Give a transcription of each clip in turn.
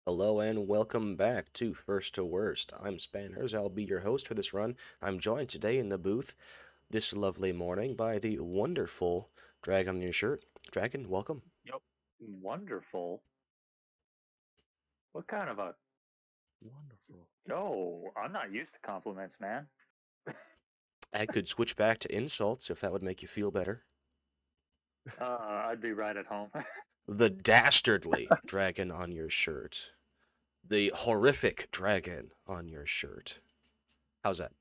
Hello and welcome back to First to Worst. I'm Spanners. I'll be your host for this run. I'm joined today in the booth this lovely morning by the wonderful Dragon on your shirt. Dragon, welcome. Yep. Wonderful. What kind of a Wonderful. yo? I'm not used to compliments, man. I could switch back to insults if that would make you feel better. I'd be right at home. The dastardly dragon on your shirt. The horrific dragon on your shirt. How's that?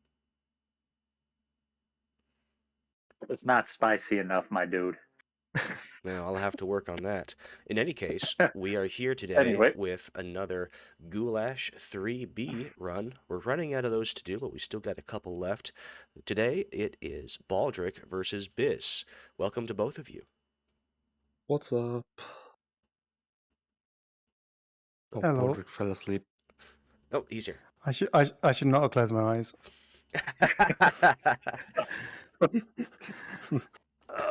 It's not spicy enough, my dude. Well, I'll have to work on that. In any case, we are here today Anyway. with another Goulash 3B run. We're running out of those to do, but we still got a couple left. Today, it is Baldrick versus Biz. Welcome to both of you. What's up? Oh, Hello. Baldrick fell asleep. Oh, he's here. I should not have closed my eyes.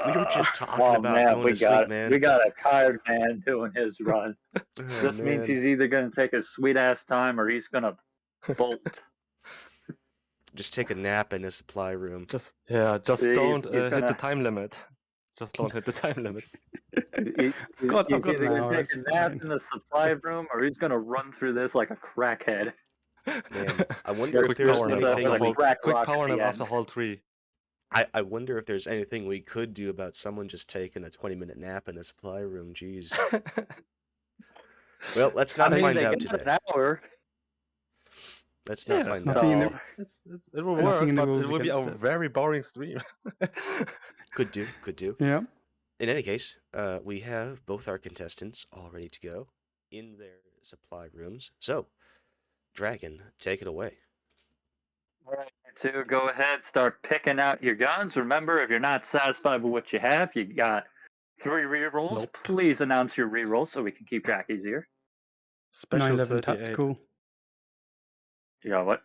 We were just talking Oh about man, going to sleep, man. we got a tired man doing his run. Oh, This means man. he's either gonna take a sweet ass time or he's gonna bolt. Just take a nap in a supply room. Just He's- don't he's hit the gonna- time limit. Just don't hit the time limit. He's I've got either an gonna hour, take it's a nap fine. in the supply room or he's gonna run through this like a crackhead. Man, I wonder if Quick there's power nap anything after we- hole. crack Quick rock power at nap the after end. hole 3. I wonder if there's anything we could do about someone just taking a 20-minute nap in a supply room. Jeez. Well, let's not find they out get today. an hour. Let's not find out nothing in today. It will Nothing work, in the but rules it will be a against it. very boring stream. Could do. Yeah. In any case, we have both our contestants all ready to go in their supply rooms. So, Dragon, take it away. All right, to go ahead, start picking out your guns. Remember, if you're not satisfied with what you have, you got 3 rerolls. Nope. Please announce your rerolls so we can keep track easier. Special 911 38. tactical. You got what?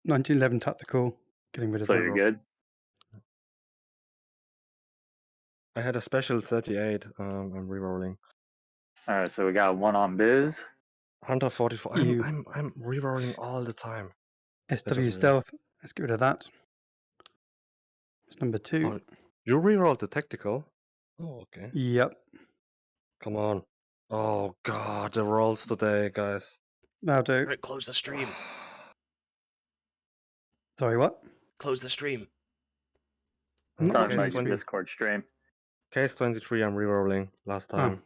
1911 tactical. Getting rid of So that. you're good. I had a special 38. I'm rerolling. All right, so we got 1 on Biz. Hunter 44. You- I'm rerolling all the time. SW really- stealth. Let's get rid of that. It's number 2. Oh, you rerolled the tactical? Oh, okay. Yep. Come on. Oh god, the rolls today, guys. That'll do. Right, close the stream. Sorry, what? Close the stream. I'm not Talking watching about this your stream. Discord stream. Case 23, I'm rerolling last Oh. time.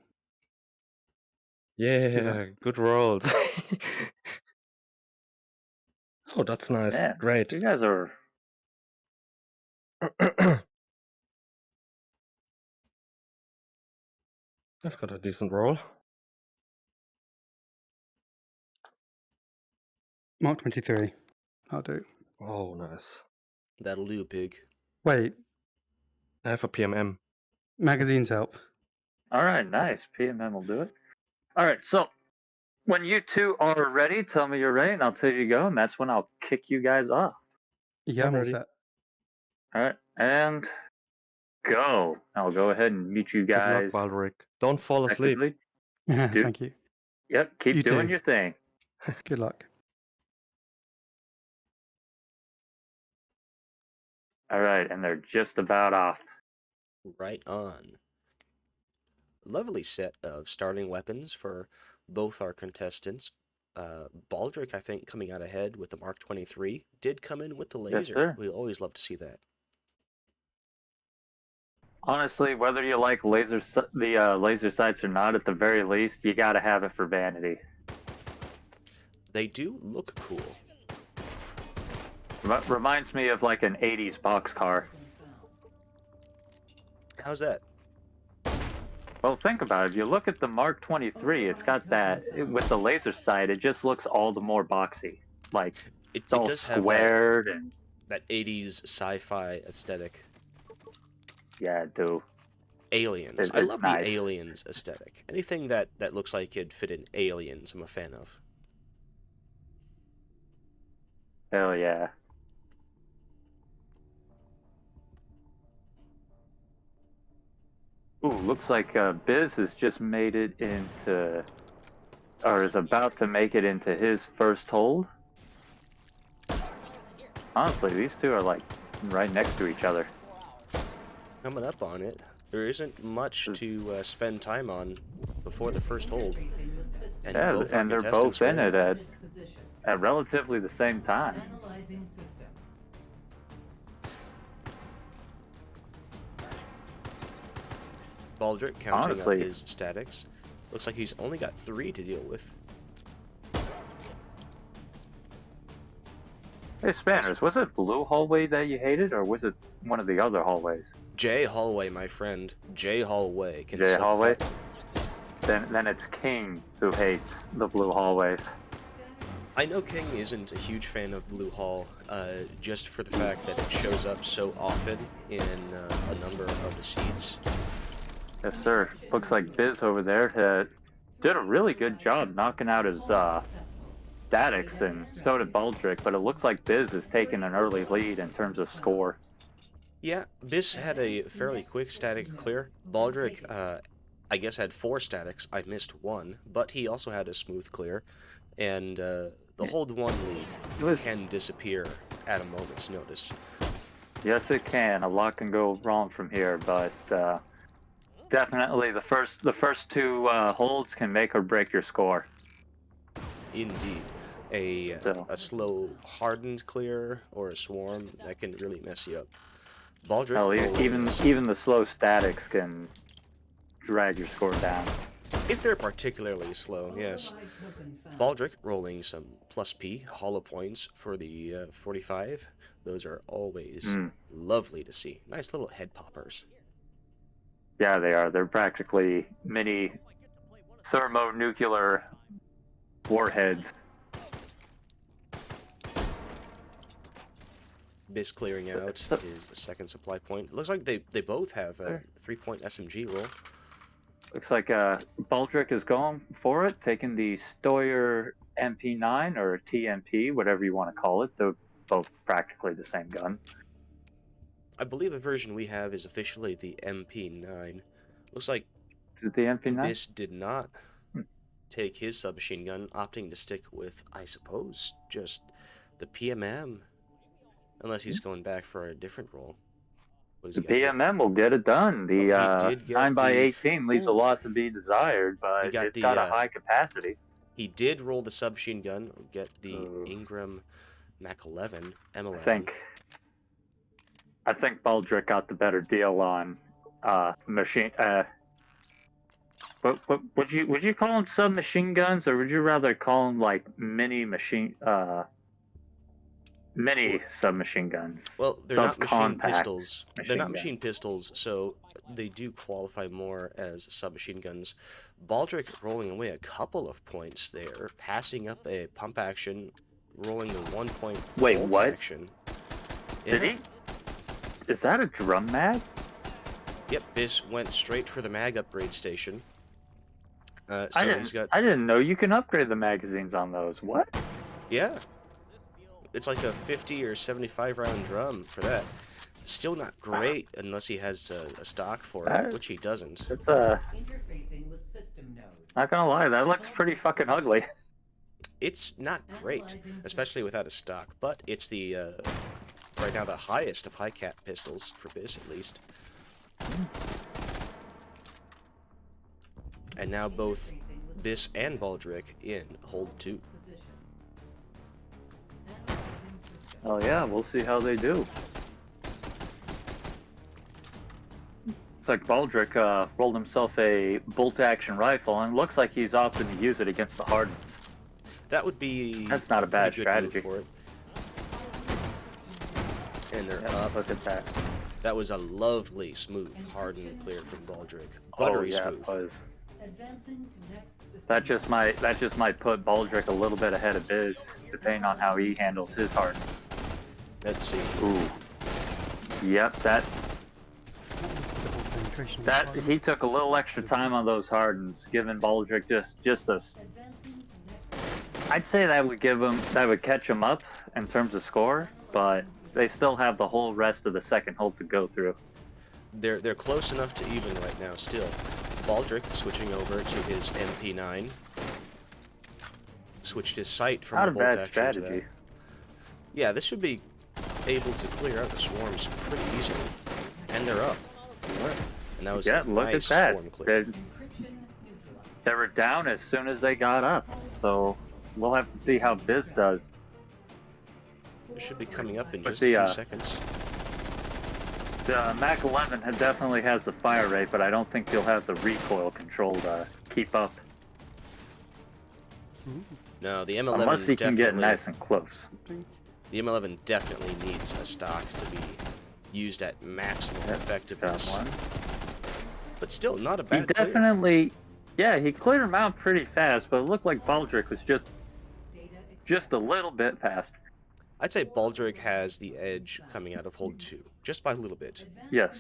Yeah, good rolls. Oh, that's nice. Man, Great. you guys are. I've got a decent roll. Mark 23. That'll do. Oh, nice. That'll do, pig. Wait. I have a PMM. Magazines help. All right, nice. PMM will do it. All right, so when you two are ready, tell me you're ready, and I'll tell you go, and that's when I'll kick you guys off. Yeah, I'm I'm all ready. set. All right, and go. I'll go ahead and mute you Good guys. luck, Baldrick. Don't fall asleep. effectively. Dude. Thank you. Yep, keep You doing too. your thing. Good luck. All right, and they're just about off. Right on. Lovely set of starting weapons for both our contestants. Baldrick, I think, coming out ahead with the Mark 23, did come in with the Yes, laser. sir. We always love to see that. Honestly, whether you like laser sights or not, at the very least, you got to have it for vanity. They do look cool. Reminds me of like an 80s boxcar. How's that? Well, think about it. If you look at the Mark 23, it's got that, with the laser sight, it just looks all the more boxy. Like, It it's all does have squared and, that 80s sci-fi aesthetic. yeah, dude. Aliens. It's I love nice. the Aliens aesthetic. Anything that looks like it'd fit in Aliens, I'm a fan of. Hell yeah. Ooh, looks like Biz has just made it into or is about to make it into his first hold. Honestly, these two are like right next to each other. Coming up on it. There isn't much to spend time on before the first hold. And Yeah, both our and they're contestants both in win. it at relatively the same time. Baldrick counting Honestly. up his statics. Looks like he's only got 3 to deal with. Hey, Spanners, was it blue hallway that you hated, or was it one of the other hallways? Jay Hallway, my friend. Jay Hallway. Can Jay suck hallway? that. Then it's King who hates the blue hallways. I know King isn't a huge fan of Blue Hall, just for the fact that it shows up so often in a number of the seeds. Yes, sir. Looks like Biz over there did a really good job knocking out his statics, and so did Baldrick, but it looks like Biz is taking an early lead in terms of score. Yeah, Biss had a fairly quick static clear. Baldrick, I guess, had 4 statics. I missed 1, but he also had a smooth clear. And the hold 1 lead can disappear at a moment's notice. Yes, it can. A lot can go wrong from here, but definitely the first 2 holds can make or break your score. Indeed. A slow hardened clear or a swarm, that can really mess you up. Baldrick. Oh, even the slow statics can drag your score down. If they're particularly slow, yes. Baldrick rolling some plus P hollow points for the 45. Those are always lovely to see. Nice little head poppers. Yeah, they are. They're practically mini thermonuclear warheads. Biss clearing out his second supply point. It looks like they both have a 3-point SMG roll. Looks like Baldrick is going for it, taking the Stoyer MP9 or TMP, whatever you want to call it. They're both practically the same gun. I believe the version we have is officially the MP9. Looks like Is it the MP9? Biss did not take his submachine gun, opting to stick with, I suppose, just the PMM. Unless he's going back for a different role. The PMM will get it done. The 9x18 leaves a lot to be desired, but it's got a high capacity. He did roll the submachine gun, get the Ingram Mac 11 MLM. I think Baldrick got the better deal on machine. But would you call them submachine guns, or would you rather call them like mini submachine guns? Well, they're not machine pistols. They're not machine pistols, so they do qualify more as submachine guns. Baldrick rolling away a couple of points there, passing up a pump action, rolling the 1-point bolt action. Did he? Is that a drum mag? Yep, this went straight for the mag upgrade station. I didn't know you can upgrade the magazines on those. What? Yeah. It's like a 50 or 75 round drum for that. Still not great unless he has a stock for it, which he doesn't. It's not gonna lie, that looks pretty fucking ugly. It's not great, especially without a stock, but it's the right now the highest of high cap pistols for Biss at least. And now both Biss and Baldrick in hold 2. Oh yeah, we'll see how they do. It's like Baldrick rolled himself a bolt-action rifle, and looks like he's opting to use it against the Hardens. That would be... That's not a bad strategy for it. And they're up. Look at that. That was a lovely, smooth, hardened clear from Baldrick. Buttery smooth. It was. That just might put Baldrick a little bit ahead of Biz, depending on how he handles his harden. Let's see. Ooh. Yep, that he took a little extra time on those hardens, giving Baldrick just a. I'd say that would catch him up in terms of score, but they still have the whole rest of the second hold to go through. They're close enough to even right now still. Baldrick switching over to his MP9. switched his sight from Not the a bolt bad action to that. strategy. Yeah, this should be able to clear out the swarms pretty easily. And they're up. And that was Yeah, a look nice at that. swarm clear. They were down as soon as they got up. So we'll have to see how Biz does. It should be coming up in But just the, a few seconds. The Mac 11 definitely has the fire rate, but I don't think he'll have the recoil control to keep up. No, the M11 Unless he can get definitely- nice and close. The M11 definitely needs a stock to be used at maximum Got effectiveness. one. But still, not a He bad clear. definitely, yeah, he cleared him out pretty fast, but it looked like Baldrick was just a little bit fast. I'd say Baldrick has the edge coming out of hold 2, just by a little bit. Yes.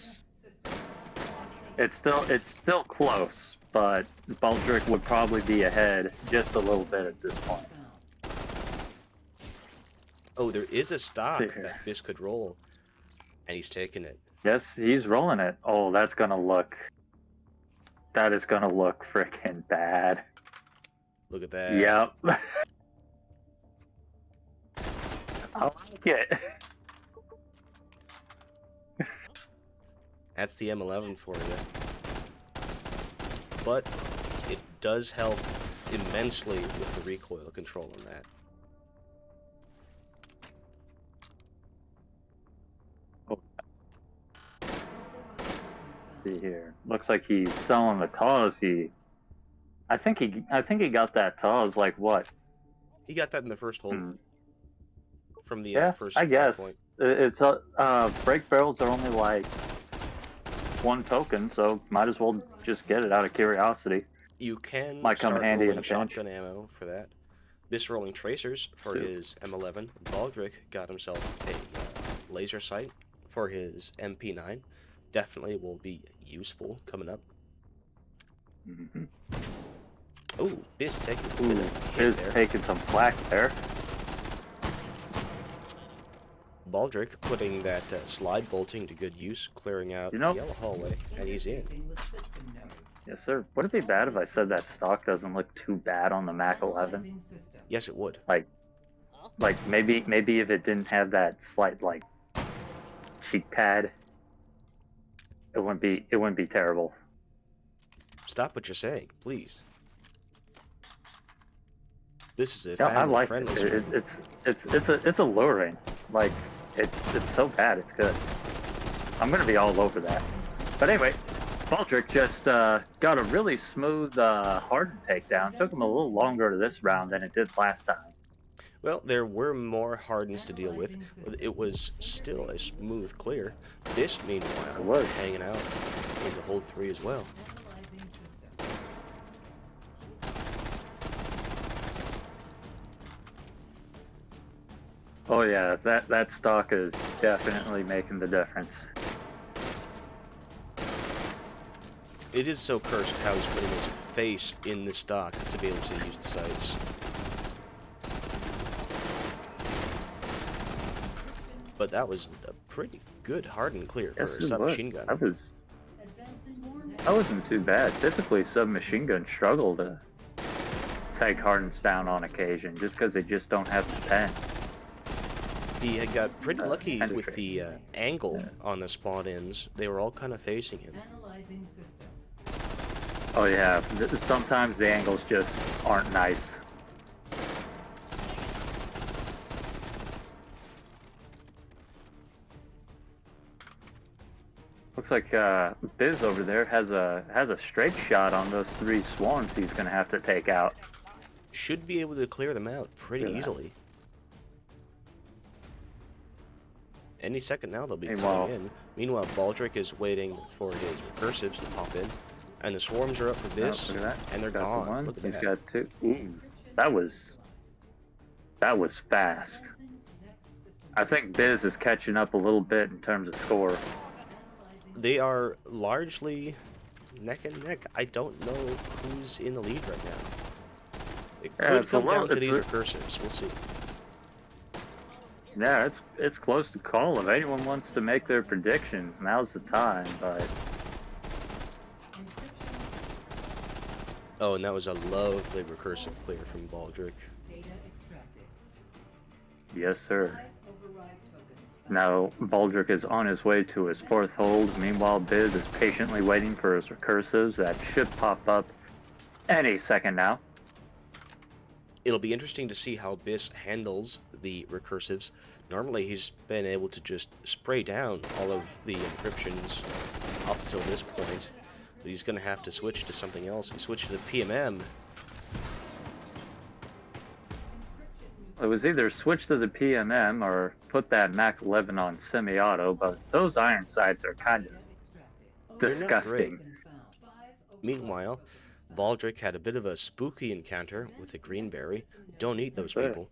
It's still close, but Baldrick would probably be ahead just a little bit at this point. Oh, there is a stock See here. that this could roll, and he's taking it. Yes, he's rolling it. Oh, that is gonna look freaking bad. Look at that. Yep. I like it. That's the M11 for you. But it does help immensely with the recoil control on that. See here. Looks like he's selling the TAWs. I think he got that TAWs like what? He got that in the first hold. Hmm. From the Yeah, first I guess. point. It's break barrels are only like 1 token, so might as well just get it out of curiosity. You can Might come start handy in rolling a pinch. shotgun ammo for that. This rolling tracers for his M11. Baldrick got himself a laser sight for his MP9. Definitely will be useful coming up. Mm-hmm. Oh, Biz taking a Ooh, bit of hit is there. taking some flack there. Baldrick putting that slide bolting to good use, clearing out You know- the yellow hallway, and he's in. Yes, sir. Would it be bad if I said that stock doesn't look too bad on the Mac 11? Yes, it would. Like maybe if it didn't have that slight like cheek pad, it wouldn't be terrible. Stop what you're saying, please. This is a Yeah, I like family-friendly it. stream. It's alluring. Like it's so bad, it's good. I'm gonna be all over that. But anyway, Baldrick just got a really smooth hardened takedown. Took him a little longer this round than it did last time. Well, there were more hardens to deal with. It was still a smooth clear. This, meanwhile, It was. hanging out into hold 3 as well. Oh yeah, that stock is definitely making the difference. It is so cursed how he's putting his face in the stock to be able to use the sights. But that was a pretty good hardened clear for a Yes, it was. submachine gun. That wasn't too bad. Typically, submachine guns struggle to take hardens down on occasion just because they just don't have the pen. He had got pretty lucky penetrate. with the angle on the spawn ends. They were all kind of facing him. Oh yeah, sometimes the angles just aren't nice. Looks like Biz over there has a straight shot on those 3 swarms he's gonna have to take out. Should be able to clear them out pretty Yeah. easily. Any second now they'll be Meanwhile- coming in. Meanwhile, Baldrick is waiting for his recursives to pop in. And the swarms are up for this, Oh, look at that. and they're Got the gone. one. Look at He's that. got 2. Ooh, that was fast. I think Biz is catching up a little bit in terms of score. They are largely neck and neck. I don't know who's in the lead right now. It Yeah, could it's a come down little- to these it's recursives. We'll see. Yeah, it's close to call. If anyone wants to make their predictions, now's the time. But Oh, and that was a lovely recursive clear from Baldrick. Yes, sir. Now, Baldrick is on his way to his 4th hold. Meanwhile, Biz is patiently waiting for his recursives that should pop up any second now. It'll be interesting to see how Biss handles the recursives. Normally, he's been able to just spray down all of the encryptions up until this point. But he's going to have to switch to something else. He switched to the PMM. It was either switch to the PMM or put that Mac 11 on semi-auto, but those iron sights are kind of They're not great. disgusting. Meanwhile, Baldrick had a bit of a spooky encounter with the greenberry. Don't eat those people.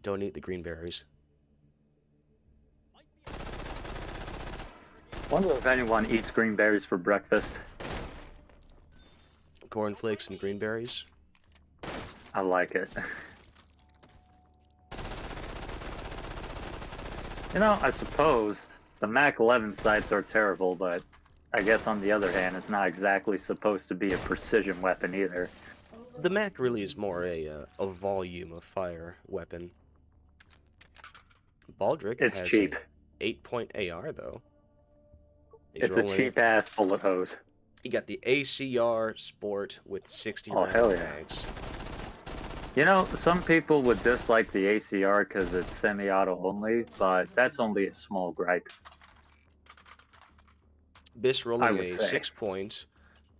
Don't eat the greenberries. Wonder if anyone eats green berries for breakfast. Cornflakes and greenberries. I like it. You know, I suppose the Mac 11 sights are terrible, but I guess on the other hand, it's not exactly supposed to be a precision weapon either. The Mac really is more a volume of fire weapon. Baldrick It's has cheap. a 8-point AR though. It's a cheap-ass bullet hose. He got the ACR Sport with 60 round hell yeah. mags. You know, some people would dislike the ACR because it's semi-auto only, but that's only a small gripe. Biss I rolling would a say. 6-point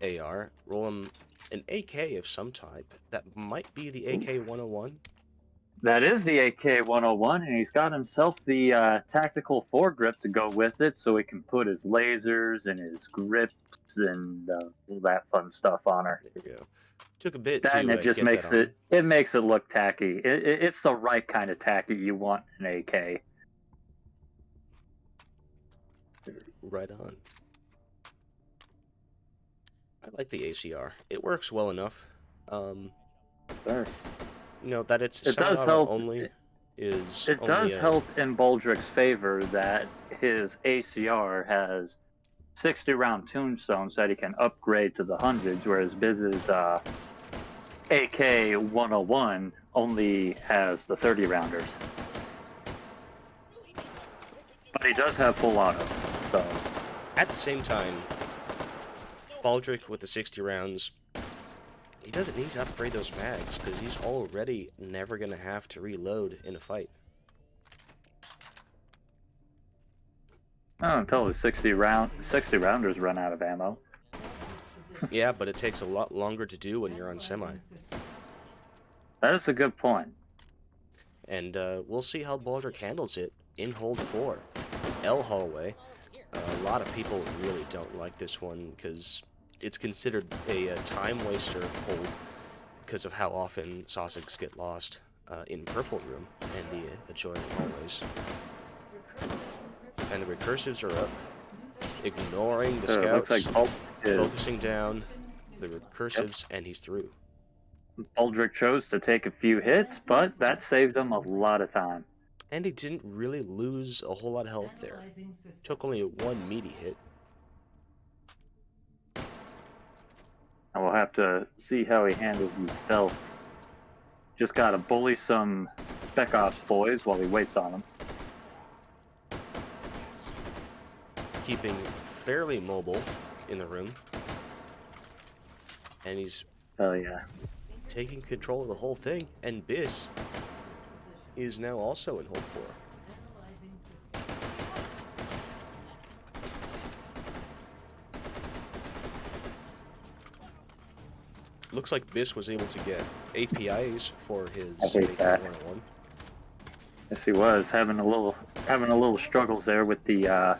AR, rolling an AK of some type. That might be the AK-101. That is the AK-101, and he's got himself the tactical foregrip to go with it, so he can put his lasers and his grips and all that fun stuff on her. There you go. Took a bit That to and it just get makes that it makes it look tacky. It's the right kind of tacky you want in an AK. on. Right on. I like the ACR. It works well enough. Sure. You know, that it's It does semi-auto help. only is It only does help in Baldrick's favor that his ACR has 60 round tombstones that he can upgrade to the hundreds, whereas Biz's AK-101 only has the 30 rounders. But he does have full auto, so At the same time, Baldrick with the 60 rounds, he doesn't need to upgrade those mags because he's already never going to have to reload in a fight. oh, until the 60 rounders run out of ammo. Yeah, but it takes a lot longer to do when you're on semi. That is a good point. And we'll see how Baldrick handles it in hold 4. L hallway. A lot of people really don't like this one because it's considered a time waster hold because of how often Sausage get lost in Purple Room and the adjoining hallways. And the recursives are up, ignoring the Looks scouts, like Baldrick is focusing down the recursives, and he's through. Baldrick chose to take a few hits, but that saved him a lot of time. And he didn't really lose a whole lot of health there. Took only one meaty hit. And we'll have to see how he handles his stealth. Just gotta bully some Spec Ops boys while he waits on them. Keeping fairly mobile in the room. And he's Oh yeah. taking control of the whole thing. And Biss is now also in hold 4. Looks like Biss was able to get APIs for his I hate that. AK-101. Yes, he was having a little struggles there with the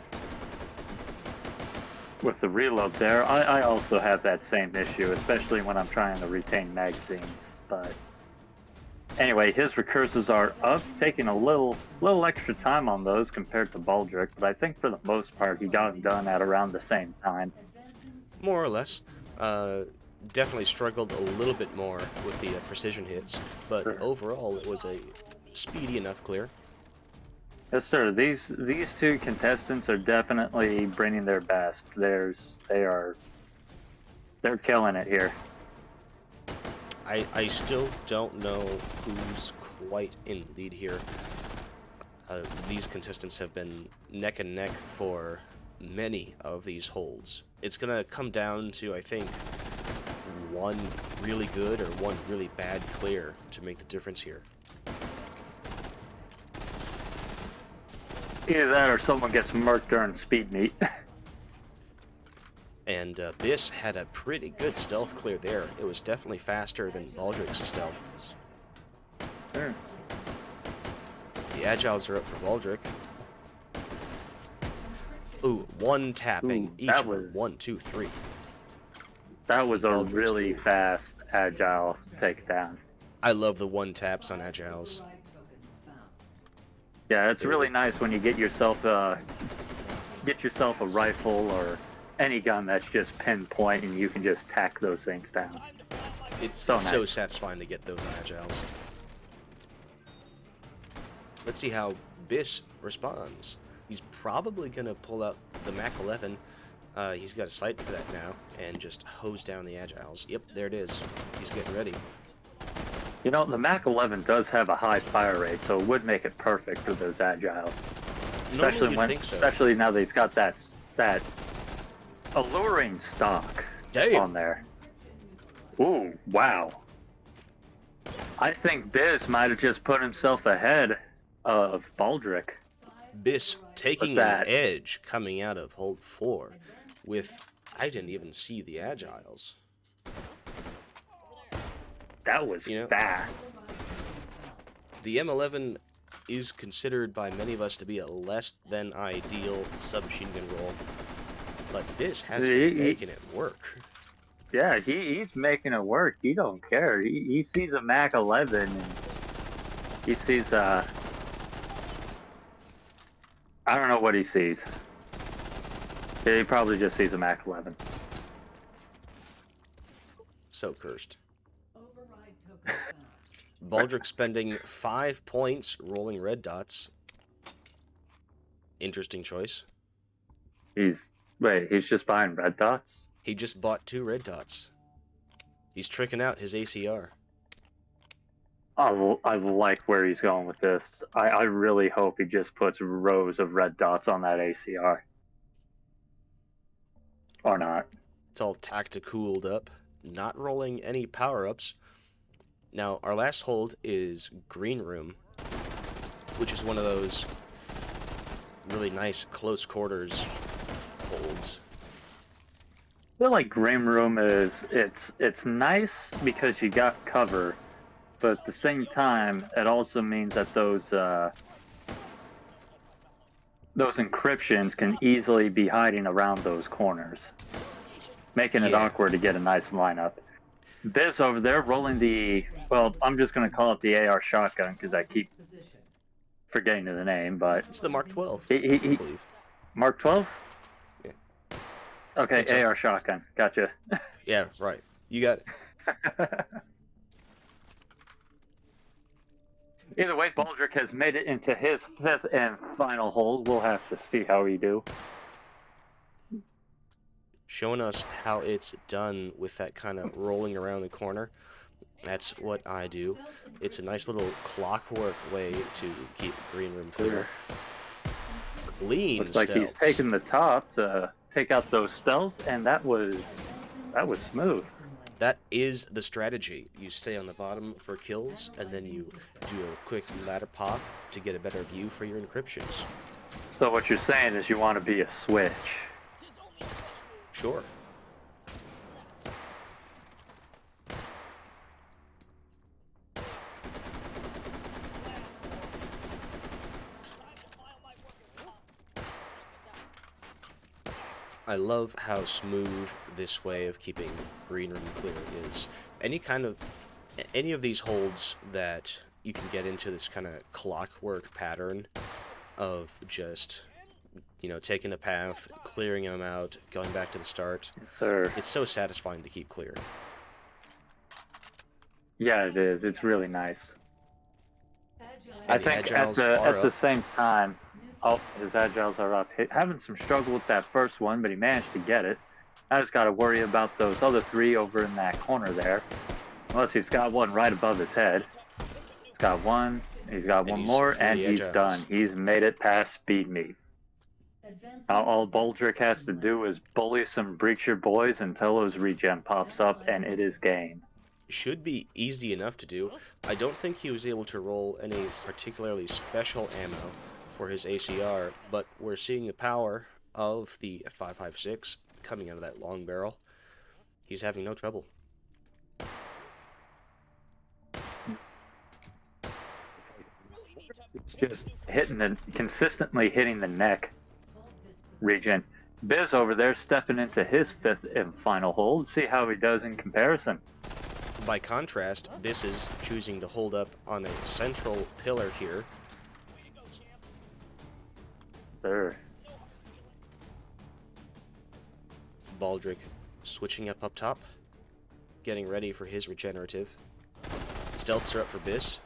reload there. I also have that same issue, especially when I'm trying to retain magazines. But anyway, his recursives are up, taking a little extra time on those compared to Baldrick, but I think for the most part he got them done at around the same time. More or less. Definitely struggled a little bit more with the precision hits, but Sure. overall it was a speedy enough clear. Yes, sir. These two contestants are definitely bringing their best. They are They're killing it here. I still don't know who's quite in lead here. These contestants have been neck and neck for many of these holds. It's gonna come down to, I think, one really good or one really bad clear to make the difference here. Either that or someone gets murked during speed meet. And Biss had a pretty good stealth clear there. It was definitely faster than Baldrick's stealth. Sure. The Agiles are up for Baldrick. Ooh, one tapping. Ooh, Each that of them. was- 1, 2, 3. That was a Baldrick's really cool. fast agile takedown. I love the one taps on Agiles. Yeah, it's really nice when you get yourself a rifle or any gun that's just pinpoint and you can just tack those things down. It's So so nice. satisfying to get those on Agiles. Let's see how Biss responds. He's probably going to pull out the Mac 11. He's got a sight for that now and just hose down the Agiles. Yep, there it is. He's getting ready. You know, the Mac 11 does have a high fire rate, so it would make it perfect for those agiles. Normally you'd think so. Especially now that he's got that alluring stock Damn. on there. Ooh, wow. I think Biz might have just put himself ahead of Baldrick. Biss taking What's an that? edge coming out of hold 4 with, I didn't even see the Agiles. That was You know- fast. The M11 is considered by many of us to be a less than ideal submachine gun roll, but Biss has been He- making it work. Yeah, he's making it work. He don't care. He sees a Mac 11 and he sees I don't know what he sees. He probably just sees a Mac 11. So cursed. Baldrick spending 5 points rolling red dots. Interesting choice. He's just buying red dots? He just bought 2 red dots. He's tricking out his ACR. I like where he's going with this. I really hope he just puts rows of red dots on that ACR. Or not. It's all tacticooled up, not rolling any power-ups. Now, our last hold is Green Room, which is one of those really nice close quarters holds. I feel like Green Room is it's nice because you got cover, but at the same time it also means that those encryptions can easily be hiding around those corners, making it Yeah. awkward to get a nice lineup. Biz over there rolling I'm just gonna call it the AR shotgun because I keep forgetting the name, but It's the Mark 12, he I believe. Mark 12? Yeah. Okay, Think so. AR shotgun. Gotcha. Yeah, right. You got it. Either way, Baldrick has made it into his 5th and final hold. We'll have to see how he do. Showing us how it's done with that kind of rolling around the corner. That's what I do. It's a nice little clockwork way to keep Green Room clear. Clean Looks like he's stealths. taking the top to take out those stealths, and that was smooth. That is the strategy. You stay on the bottom for kills, and then you do a quick ladder pop to get a better view for your encryptions. So what you're saying is you want to be a switch. Sure. I love how smooth this way of keeping Green Room clear is. Any of these holds that you can get into this kind of clockwork pattern of just, taking a path, clearing them out, going back to the start. Sir. It's so satisfying to keep clear. Yeah, it is. It's really nice. I And the think at Agiles the are at the up. same time, his agiles are up. Having some struggle with that first one, but he managed to get it. I just got to worry about those other 3 over in that corner there. Unless he's got one right above his head. He's got one. He's got And one he's more, through and the he's agiles. done. He's made it past speed meet. Now all Baldrick has to do is bully some breacher boys until his regen pops up, and it is game. Should be easy enough to do. I don't think he was able to roll any particularly special ammo for his ACR, but we're seeing the power of the 5.56 coming out of that long barrel. He's having no trouble. It's just consistently hitting the neck regen. Biz over there stepping into his 5th and final hold. See how he does in comparison. By contrast, this is choosing to hold up on a central pillar here. Sir. Baldrick switching up top, getting ready for his regenerative. Stealths are up for Biss.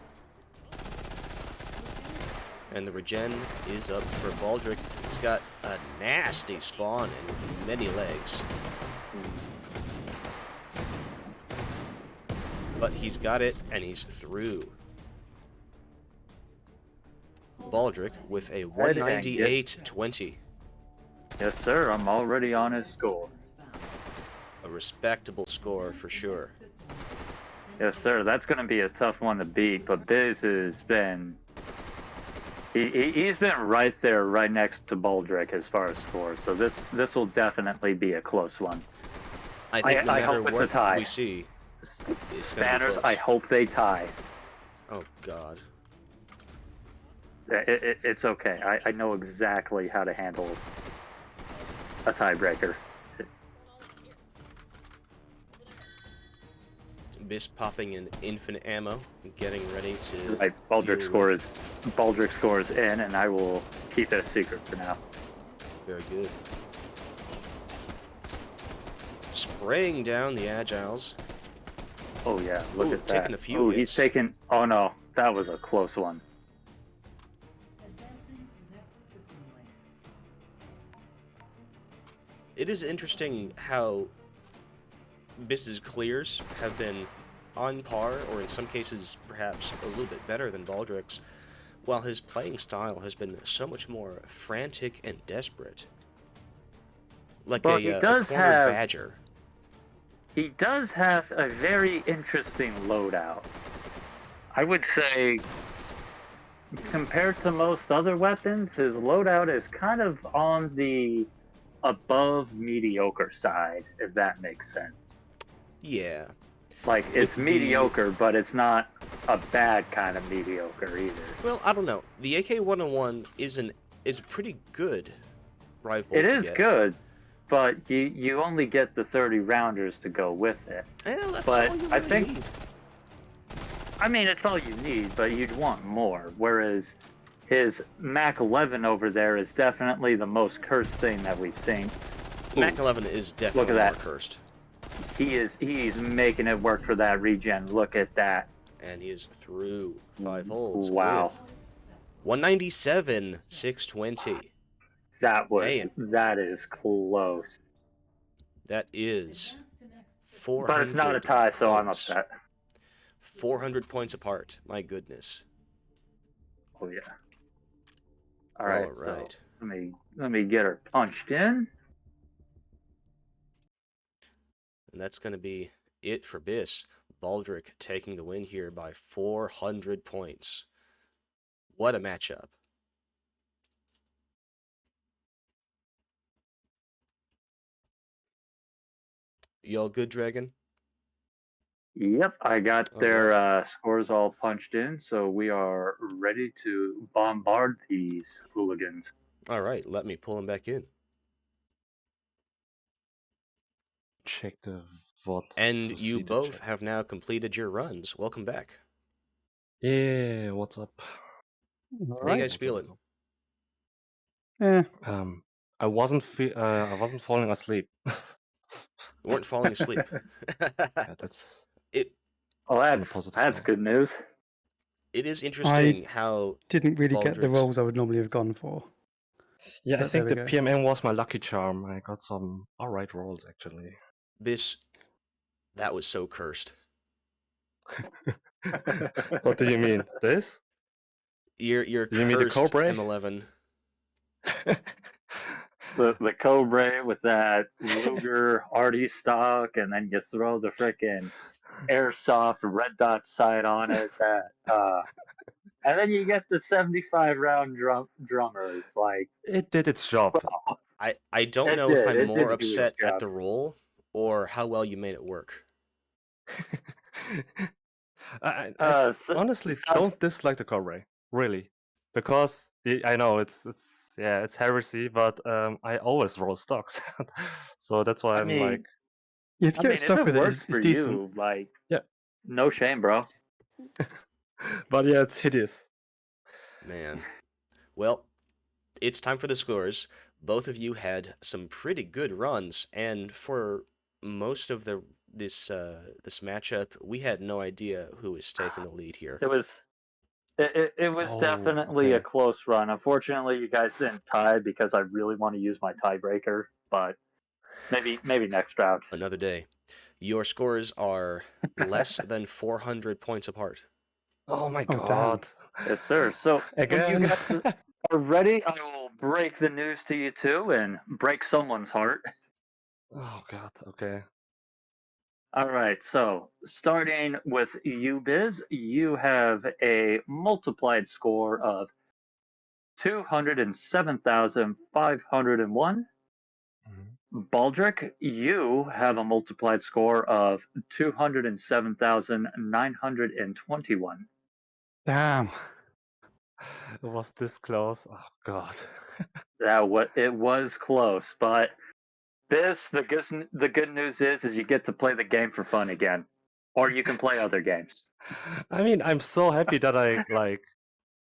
And the regen is up for Baldrick. He's got a nasty spawn and with many legs. But he's got it, and he's through. Baldrick with a 198.20. Yes, sir. I'm already on his score. A respectable score for sure. Yes, sir. That's going to be a tough one to beat, but Biz has been... He's been right there, right next to Baldrick as far as scores, so this will definitely be a close one. I think no I matter hope it's a what tie. we see, it's going to be Spanners, close. I hope they tie. Oh, God. It's okay. I know exactly how to handle a tiebreaker. Biss popping in infinite ammo, getting ready to. Right, Baldrick scores in, and I will keep it a secret for now. Very good. Spraying down the agiles. Oh yeah, look Ooh, at that. taking a few Oh, hits. he's taking. Oh no, that was a close one. It is interesting how Biss's clears have been on par, or in some cases perhaps a little bit better than Baldrick's, while his playing style has been so much more frantic and desperate. Like Well, a cornered badger. He does have a very interesting loadout. I would say, compared to most other weapons, his loadout is kind of on the above mediocre side, if that makes sense. Yeah. Like, it's With the- mediocre, but it's not a bad kind of mediocre either. Well, I don't know. The AK-101 is a pretty good rifle It to is get. good, but you only get the 30 rounders to go with it. Well, that's But all you I really think- need. I mean, it's all you need, but you'd want more. Whereas his Mac 11 over there is definitely the most cursed thing that we've seen. Mac 11 is definitely that. more cursed. He's making it work for that regen. Look at that. And he is through 5 holds. Wow. With 197, 620. Man. That is close. That is 400. But it's not a tie, so I'm points. upset. 400 points apart. My goodness. Oh yeah. All right. All right. So let me get her punched in. And that's going to be it for Biss. Baldrick taking the win here by 400 points. What a matchup. Y'all good, Dragon? Yep, I got All their scores all punched in, so we are ready to bombard these hooligans. All right, let me pull him back in. Check the VOD. And to you see the both chat. have now completed your runs. Welcome back. Yeah, what's up? All How you right. guys feeling? Yeah. I wasn't falling asleep. You weren't falling asleep. Yeah, that's It Oh, on a positive that's note. good news. is interesting how Didn't really get the Baldrick's- roles I would normally have gone for. Yeah, I But think there the we go. PMM was my lucky charm. I got some alright rolls actually. That was so cursed. What do you mean? This? You're Do you mean the cursed, Cobra? M11. the Cobra with that Luger Artie stock, and then you throw the frickin' airsoft red dot sight on it. And then you get the 75 round drummers. Like, It did its job. I don't it know if did. I'm It more did do its upset at job. the roll or how well you made it work. I So, honestly so, don't dislike the Cobra, really, because I know it's heresy, but I always roll stocks, so that's why I I'm like, mean, Yeah, if you get if stuck it with it, works it's for decent. you, like, yeah, no shame, bro. but yeah, it's hideous. Man. Well, it's time for the scores. Both of you had some pretty good runs, and for most of this matchup, we had no idea who was taking the lead here. It was it was Oh, definitely a okay. close run. Unfortunately, you guys didn't tie because I really want to use my tiebreaker, but maybe next round. Another day. Your scores are less than 400 points apart. Oh my Oh, damn. god. Yes, sir. So when you Again. guys are ready, I will break the news to you too and break someone's heart. Oh god. Okay. All right. So starting with you, Biz, you have a multiplied score of 207,501. Mhm. Baldrick, you have a multiplied score of 207,921. Damn. It was this close. Oh god. It was close, but the good news is you get to play the game for fun again, or you can play other games. I mean, I'm so happy that I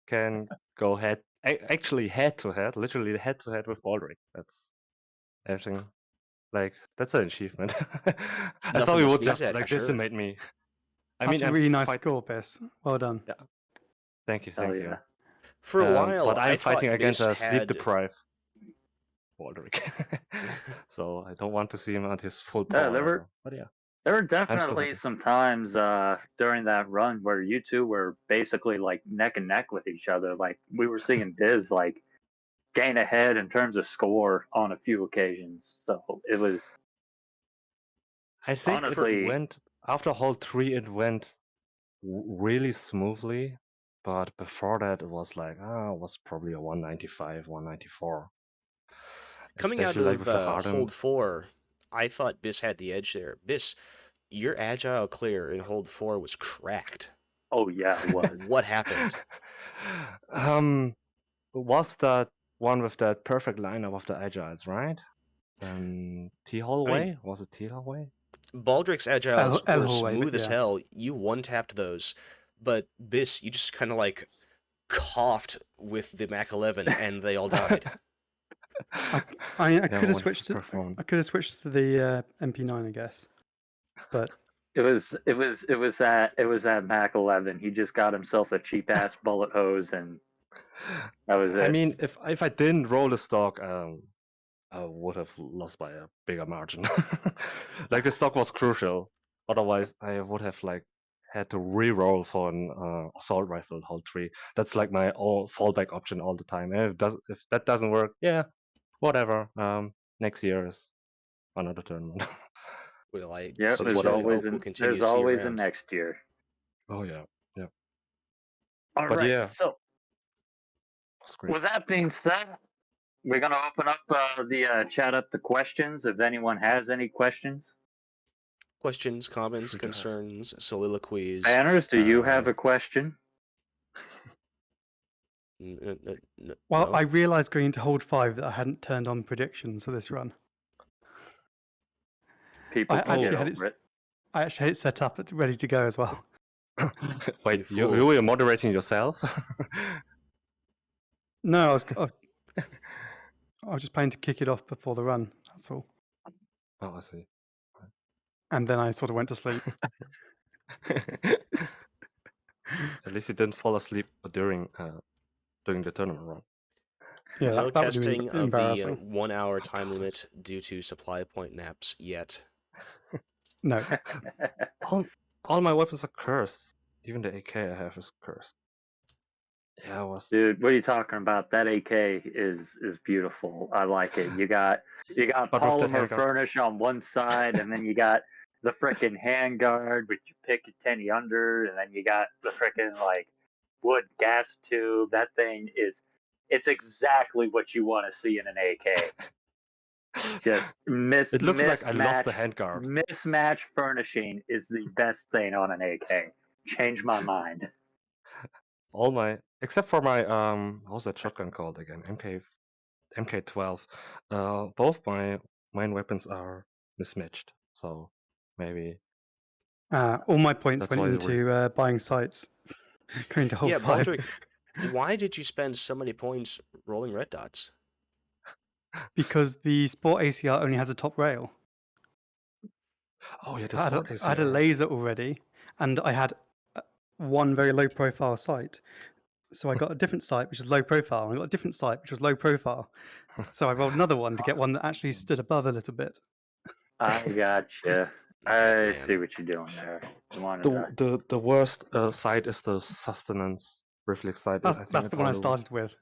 can go actually head to head, literally head to head with Baldrick. That's everything. That's an achievement. It's I thought nothing he to would sneeze just at for sure. decimate me. I That's mean, a I'm really nice fight. score, Bess. Well done. Yeah, thank you, Oh thank you. yeah. For a while, But I'm I fighting thought against Biz a sleep had. deprived Baldrick, so I don't want to see him at his full Yeah, power ever. But yeah, there were I'm still definitely happy. some times during that run where you two were basically like neck and neck with each other. Like we were seeing Biz like gain ahead in terms of score on a few occasions. So it was I think it honestly, went after hole 3. It went really smoothly, but before that, it was it was probably a 195, 194. Coming out Especially of with the hardened. hold 4, I thought Biz had the edge there. Biz, your agile clear in hold 4 was cracked. oh yeah, it was. What happened? Was that one with that perfect lineup of the agiles, right? T-hole I mean, way? Was it T-hole way? Baldrick's agiles L were hallway, but smooth as yeah. hell. You one-tapped those, but Biz, you just kind of like coughed with the Mac 11 and they all died. I Yeah, could have one switched to performed. the MP9, I guess, but It was that Mac 11. He just got himself a cheap ass bullet hose, and that was I it. mean, if I didn't roll the stock, I would have lost by a bigger margin. The stock was crucial. Otherwise, I would have had to re-roll for an assault rifle hull 3. That's like my all fallback option all the time. And if that doesn't work, yeah, whatever. Next year is another tournament. Well, I Yep, That's sincerely hope we'll continue there's to see you always a around. next year. Oh yeah, yeah. All But right. yeah, So it's great. with that being said, we're gonna open up the chat up to questions. If anyone has any questions, Questions, comments, Free to ask. concerns, soliloquies. banners, do you have a question? well, No. I realised going into hold 5 that I hadn't turned on predictions for this run. People I can actually get had over it. I actually had it set up ready to go as well. Wait, You you fool. were moderating yourself? No, I was just planning to kick it off before the run. That's all. Oh, I see. And then I sort of went to sleep. At least you didn't fall asleep during the tournament run. Yeah, No that would have testing been of the embarrassing. 1 hour Oh, time God. limit due to supply point naps yet. No. All my weapons are cursed. Even the AK I have is cursed. Yeah, I was. Dude, what are you talking about? That AK is beautiful. I like it. You got But with that polymer handguard. furnish on one side, and then you got the frickin' handguard with your pick a tenny under, and then you got the frickin' like wood gas tube. That thing it's exactly what you want to see in an AK. Just It looks like I lost the handguard. mismatch furnishing is the best thing on an AK. Change my mind. All my, except for my how's that shotgun called again? MK12. Both my main weapons are mismatched. So maybe All my points that's went why the reason. into buying sites. Going to hold Yeah, 5. Baldrick, why did you spend so many points rolling red dots? Because the Sport ACR only has a top rail. Oh yeah, the I sport had a ACR. laser already, and I had one very low profile sight. So I got a different sight, which is low profile, and I got a different sight, which was low profile. So I rolled another one to get one that actually stood above a little bit. I gotcha. Oh, I man. see what you're doing there. You wanted to... The worst sight is the sustenance reflex sight. I think That's it the one I only works. started with.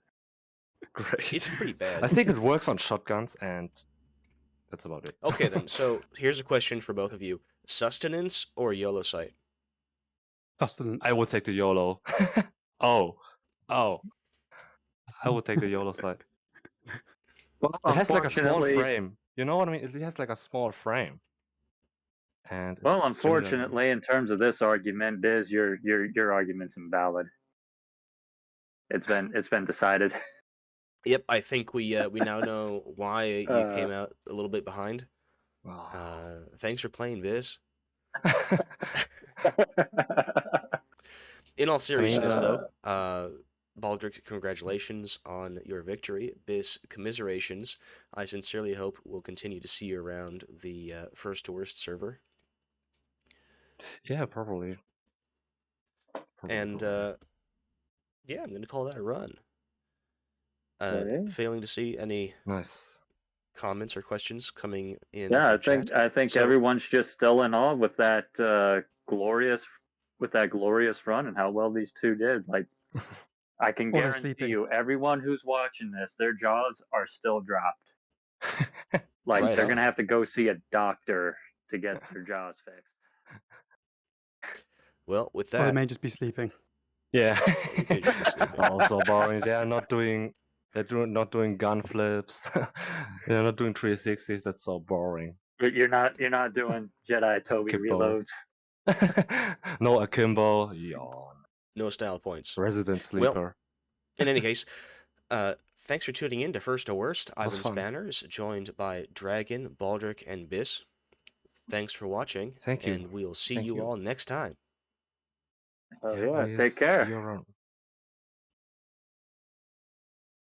Great. It's pretty bad. I think it works on shotguns, and that's about it. Okay, then. So here's a question for both of you: sustenance or YOLO sight? Sustenance. I would take the YOLO. oh. I would take the YOLO sight. Well, It has like a small unfortunately, frame. You know what I mean? It has like a small frame. And well, it's similar. unfortunately, in terms of this argument, Biz, your argument's invalid. It's been decided. Yep, I think we now know why you came out a little bit behind. Oh. Thanks for playing, Viz. In all seriousness, though, Baldrick, congratulations on your victory. Biz, commiserations. I sincerely hope we'll continue to see you around the first to worst server. Yeah, probably. And yeah, I'm going to call that a run. Okay. Failing to see any Nice. comments or questions coming in Yeah, from chat. I think So- everyone's just still in awe with that glorious run and how well these two did. Like, I can While they're guarantee sleeping. you, everyone who's watching this, their jaws are still dropped. Like, Right they're on. gonna have to go see a doctor to get their jaws fixed. Well, with Or they that, may just be sleeping. Yeah. They could just be sleeping. Also boring. They're not doing gun flips. They're not doing 360s. That's so boring. But you're not doing Jedi Toby Akimbo. reloads. No akimbo. Yawn. No style points. Resident sleeper. In any case, thanks for tuning in to First to Worst. I've Was been fun. Spanners, joined by Dragon, Baldrick, and Biss. Thanks for watching. Thank you. And we'll see Thank you you. all next time. Oh yeah, take care. You're on.